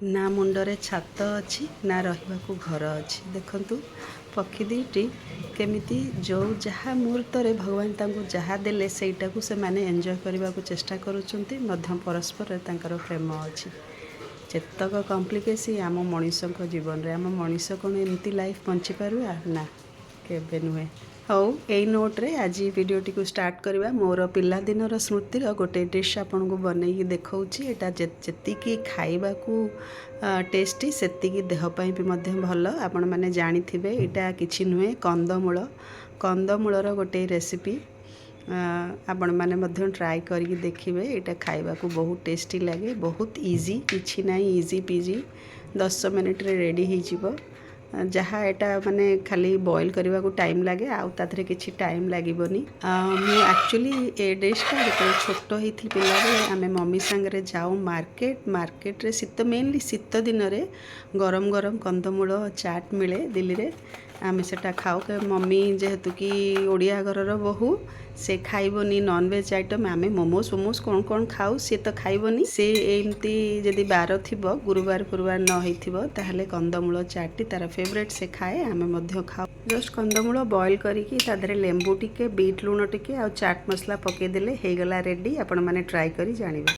ना मुंडरे छात अच्छी ना रहिबाकू घर अच्छी। देखंतु पक्षी दुईटी केमिति जो जहाँ मुहूर्त भगवान तांको जहाँ देले सेटाकू से माने एंजॉय करने को चेष्टा करुचंती मध्य परस्पर तांकर प्रेम अच्छी। जेतक कॉम्प्लिकेसी आम मनीषक जीवन रे आम मनीष कौन एमती लाइफ बंची पारुआ ना केबे नुहे। हौ यही नोट्रे आज वीडियोटी को स्टार्ट करवा। मोर पिलादिनर स्मृतिर गोटे डिश आपन को बनई देखौछि। एटा जेतिकी खाइबाकू टेस्टी सेतिकी देहपाई भी मध्य भल। आपण माने जानिथिबे एटा किछि नुहे कंदमूलर गोटे रेसिपी आपण माने मध्य ट्राई करके देखिए। एटा खाइबाकू बहुत टेस्टी लगे, बहुत इजी, किछि नाही इजी पीजी 10 मिनिट रे रेडी हो जिवो। जहाँ एटा माने खाली बॉईल करने को टाइम लगे आउे किसी टाइम लगे। मुझे एक्चुअली ए डिशटा जो छोट होती पिला आम मम्मी सांगे जाऊँ मार्केट रे शीत मेनली शीत दिन में गरम गरम कंदमूल चाट मिले दिल्ली रे। आम सेटा खाऊ मम्मी जेहेतु कि ओडिया घरर बहु से खाइबनी नॉनवेज आइटम। आम मोमोज फोमोज कौन कौन खाऊ सी तो खाइबनी। से एमती जदि बार थी गुरुवार फुरुवार न होइथिबो ताहले कंदमूल चाटी तार फेवरेट से खाए। आम खाऊ जस्ट कंदमूल बॉईल करिकी तादरे लेंबू टिके बीट लूण टिके आ चाट मसला पकेदेले हो गला रेडी। आपण माने ट्राई करी जानिबे।